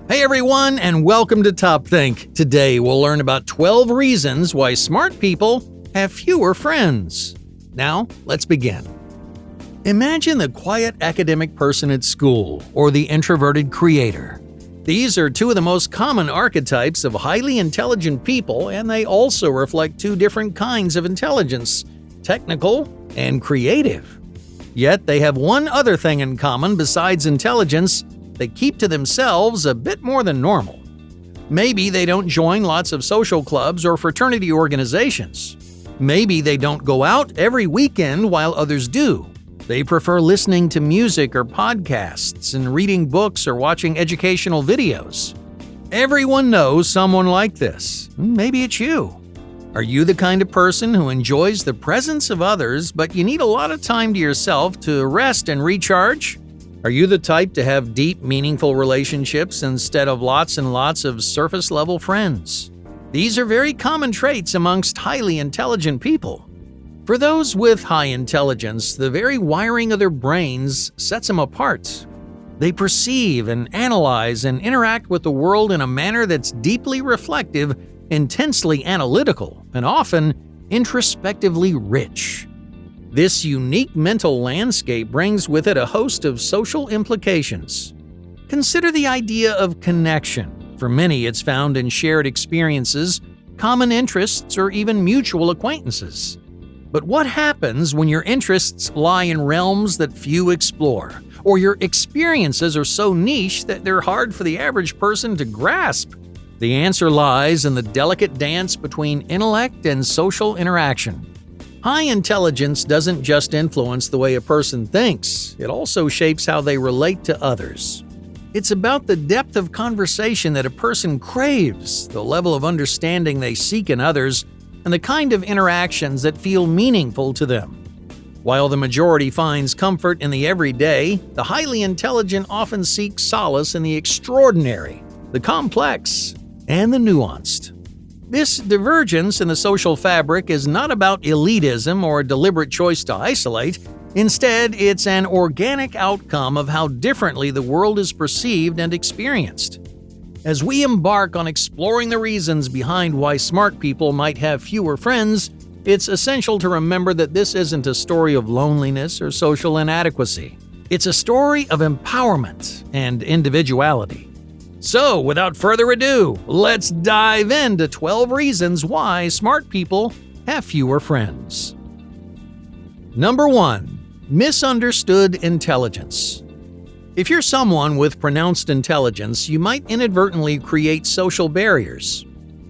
Hey everyone, and welcome to Top Think. Today we'll learn about 12 reasons why smart people have fewer friends. Now, let's begin. Imagine the quiet academic person at school or the introverted creator. These are two of the most common archetypes of highly intelligent people, and they also reflect two different kinds of intelligence: technical and creative. Yet they have one other thing in common besides intelligence: they keep to themselves a bit more than normal. Maybe they don't join lots of social clubs or fraternity organizations. Maybe they don't go out every weekend while others do. They prefer listening to music or podcasts and reading books or watching educational videos. Everyone knows someone like this. Maybe it's you. Are you the kind of person who enjoys the presence of others, but you need a lot of time to yourself to rest and recharge? Are you the type to have deep, meaningful relationships instead of lots and lots of surface-level friends? These are very common traits amongst highly intelligent people. For those with high intelligence, the very wiring of their brains sets them apart. They perceive and analyze and interact with the world in a manner that's deeply reflective, intensely analytical, and often introspectively rich. This unique mental landscape brings with it a host of social implications. Consider the idea of connection. For many, it's found in shared experiences, common interests, or even mutual acquaintances. But what happens when your interests lie in realms that few explore, or your experiences are so niche that they're hard for the average person to grasp? The answer lies in the delicate dance between intellect and social interaction. High intelligence doesn't just influence the way a person thinks, it also shapes how they relate to others. It's about the depth of conversation that a person craves, the level of understanding they seek in others, and the kind of interactions that feel meaningful to them. While the majority finds comfort in the everyday, the highly intelligent often seek solace in the extraordinary, the complex, and the nuanced. This divergence in the social fabric is not about elitism or a deliberate choice to isolate. Instead, it's an organic outcome of how differently the world is perceived and experienced. As we embark on exploring the reasons behind why smart people might have fewer friends, it's essential to remember that this isn't a story of loneliness or social inadequacy. It's a story of empowerment and individuality. So, without further ado, let's dive into 12 reasons why smart people have fewer friends. Number 1. Misunderstood intelligence. If you're someone with pronounced intelligence, you might inadvertently create social barriers.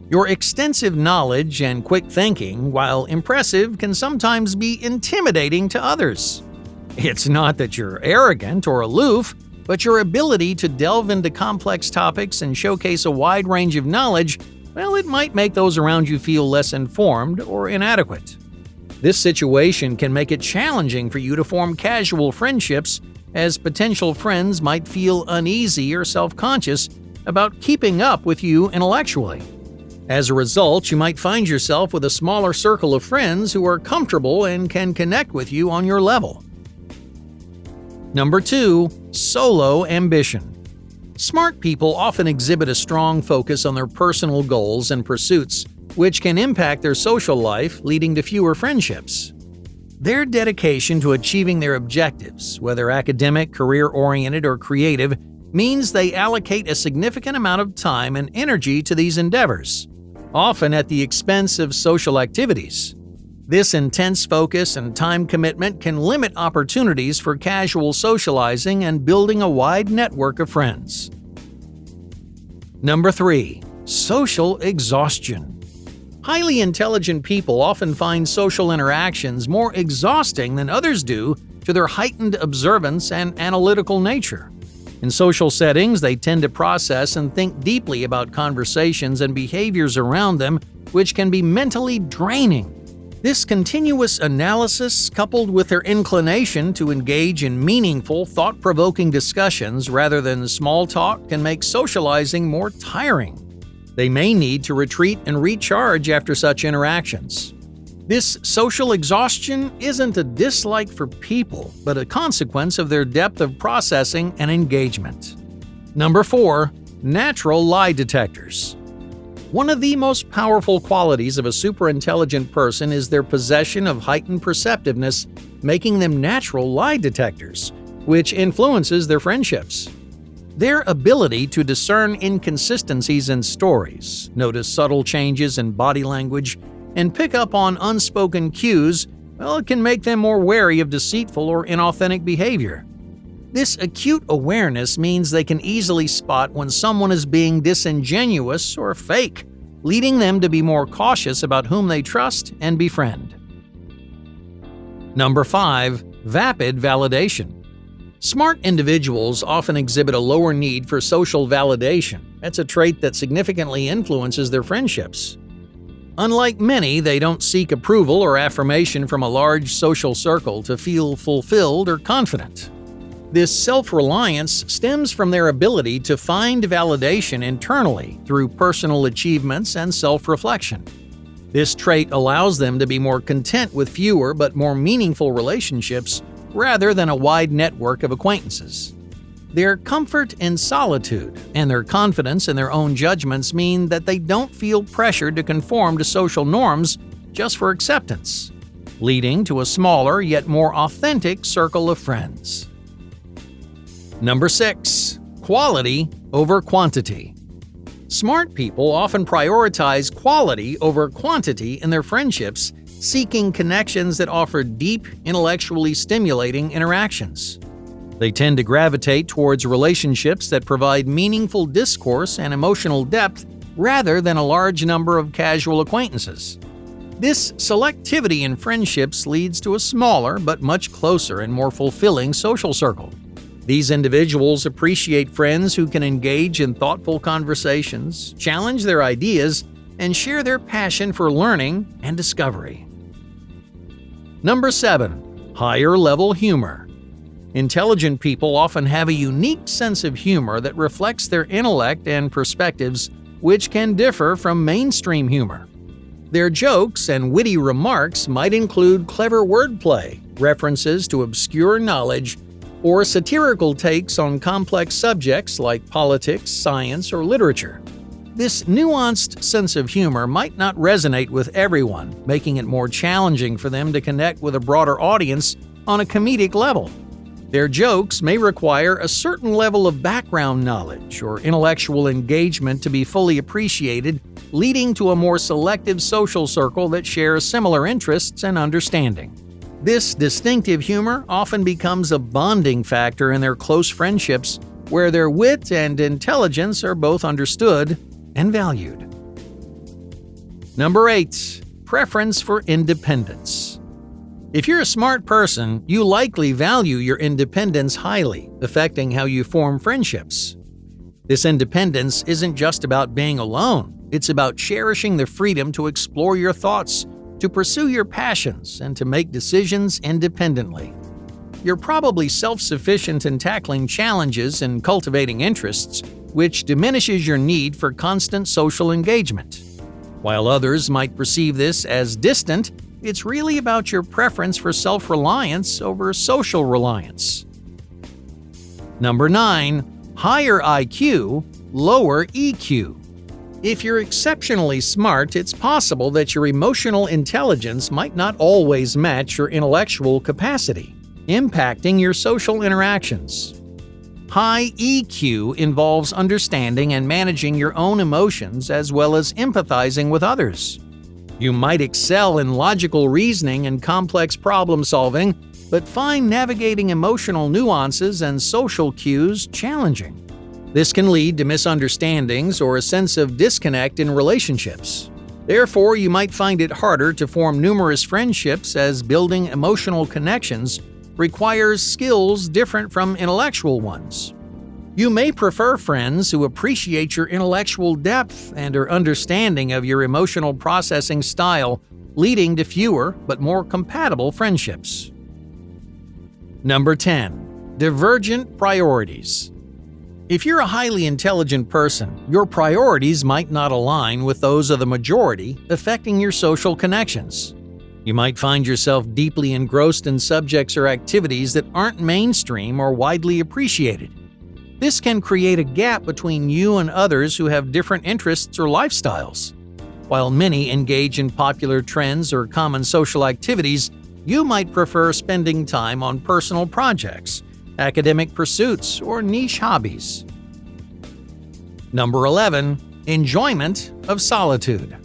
Your extensive knowledge and quick thinking, while impressive, can sometimes be intimidating to others. It's not that you're arrogant or aloof, but your ability to delve into complex topics and showcase a wide range of knowledge, well, it might make those around you feel less informed or inadequate. This situation can make it challenging for you to form casual friendships, as potential friends might feel uneasy or self-conscious about keeping up with you intellectually. As a result, you might find yourself with a smaller circle of friends who are comfortable and can connect with you on your level. Number 2. Solo ambition. Smart people often exhibit a strong focus on their personal goals and pursuits, which can impact their social life, leading to fewer friendships. Their dedication to achieving their objectives, whether academic, career-oriented, or creative, means they allocate a significant amount of time and energy to these endeavors, often at the expense of social activities. This intense focus and time commitment can limit opportunities for casual socializing and building a wide network of friends. Number 3. Social exhaustion. Highly intelligent people often find social interactions more exhausting than others do to their heightened observance and analytical nature. In social settings, they tend to process and think deeply about conversations and behaviors around them, which can be mentally draining. This continuous analysis, coupled with their inclination to engage in meaningful, thought-provoking discussions rather than small talk, can make socializing more tiring. They may need to retreat and recharge after such interactions. This social exhaustion isn't a dislike for people, but a consequence of their depth of processing and engagement. Number 4. Natural lie detectors. One of the most powerful qualities of a superintelligent person is their possession of heightened perceptiveness, making them natural lie detectors, which influences their friendships. Their ability to discern inconsistencies in stories, notice subtle changes in body language, and pick up on unspoken cues, it can make them more wary of deceitful or inauthentic behavior. This acute awareness means they can easily spot when someone is being disingenuous or fake, leading them to be more cautious about whom they trust and befriend. Number 5. Vapid validation. Smart individuals often exhibit a lower need for social validation. That's a trait that significantly influences their friendships. Unlike many, they don't seek approval or affirmation from a large social circle to feel fulfilled or confident. This self-reliance stems from their ability to find validation internally through personal achievements and self-reflection. This trait allows them to be more content with fewer but more meaningful relationships rather than a wide network of acquaintances. Their comfort in solitude and their confidence in their own judgments mean that they don't feel pressured to conform to social norms just for acceptance, leading to a smaller yet more authentic circle of friends. Number 6. Quality over quantity. Smart people often prioritize quality over quantity in their friendships, seeking connections that offer deep, intellectually stimulating interactions. They tend to gravitate towards relationships that provide meaningful discourse and emotional depth rather than a large number of casual acquaintances. This selectivity in friendships leads to a smaller but much closer and more fulfilling social circle. These individuals appreciate friends who can engage in thoughtful conversations, challenge their ideas, and share their passion for learning and discovery. Number 7. Higher-level humor. Intelligent people often have a unique sense of humor that reflects their intellect and perspectives, which can differ from mainstream humor. Their jokes and witty remarks might include clever wordplay, references to obscure knowledge, or satirical takes on complex subjects like politics, science, or literature. This nuanced sense of humor might not resonate with everyone, making it more challenging for them to connect with a broader audience on a comedic level. Their jokes may require a certain level of background knowledge or intellectual engagement to be fully appreciated, leading to a more selective social circle that shares similar interests and understanding. This distinctive humor often becomes a bonding factor in their close friendships, where their wit and intelligence are both understood and valued. Number 8. Preference for independence. If you're a smart person, you likely value your independence highly, affecting how you form friendships. This independence isn't just about being alone, it's about cherishing the freedom to explore your thoughts, to pursue your passions, and to make decisions independently. You're probably self-sufficient in tackling challenges and cultivating interests, which diminishes your need for constant social engagement. While others might perceive this as distant, it's really about your preference for self-reliance over social reliance. Number 9. Higher IQ, lower EQ. If you're exceptionally smart, it's possible that your emotional intelligence might not always match your intellectual capacity, impacting your social interactions. High EQ involves understanding and managing your own emotions as well as empathizing with others. You might excel in logical reasoning and complex problem solving, but find navigating emotional nuances and social cues challenging. This can lead to misunderstandings or a sense of disconnect in relationships. Therefore, you might find it harder to form numerous friendships, as building emotional connections requires skills different from intellectual ones. You may prefer friends who appreciate your intellectual depth and are understanding of your emotional processing style, leading to fewer but more compatible friendships. Number 10. Divergent priorities. If you're a highly intelligent person, your priorities might not align with those of the majority, affecting your social connections. You might find yourself deeply engrossed in subjects or activities that aren't mainstream or widely appreciated. This can create a gap between you and others who have different interests or lifestyles. While many engage in popular trends or common social activities, you might prefer spending time on personal projects, academic pursuits, or niche hobbies. Number 11. Enjoyment of solitude.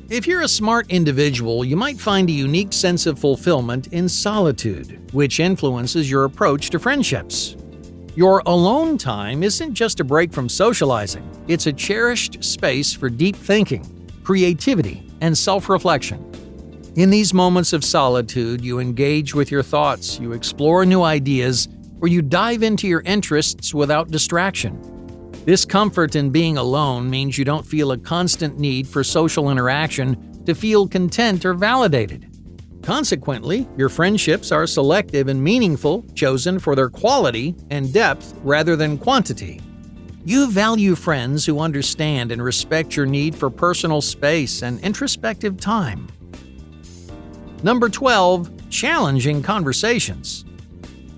If you're a smart individual, you might find a unique sense of fulfillment in solitude, which influences your approach to friendships. Your alone time isn't just a break from socializing, it's a cherished space for deep thinking, creativity, and self-reflection. In these moments of solitude, you engage with your thoughts, you explore new ideas, or you dive into your interests without distraction. This comfort in being alone means you don't feel a constant need for social interaction to feel content or validated. Consequently, your friendships are selective and meaningful, chosen for their quality and depth rather than quantity. You value friends who understand and respect your need for personal space and introspective time. Number 12. Challenging conversations.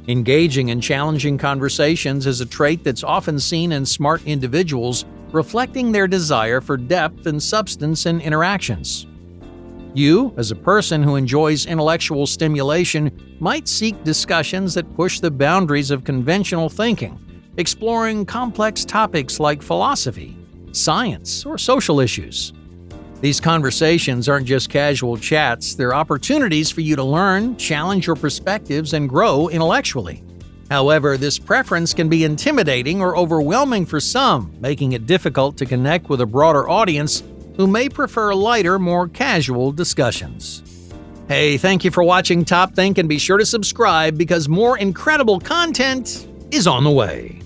Engaging in challenging conversations is a trait that's often seen in smart individuals, reflecting their desire for depth and substance in interactions. You, as a person who enjoys intellectual stimulation, might seek discussions that push the boundaries of conventional thinking, exploring complex topics like philosophy, science, or social issues. These conversations aren't just casual chats, they're opportunities for you to learn, challenge your perspectives, and grow intellectually. However, this preference can be intimidating or overwhelming for some, making it difficult to connect with a broader audience who may prefer lighter, more casual discussions. Hey, thank you for watching Top Think, and be sure to subscribe because more incredible content is on the way.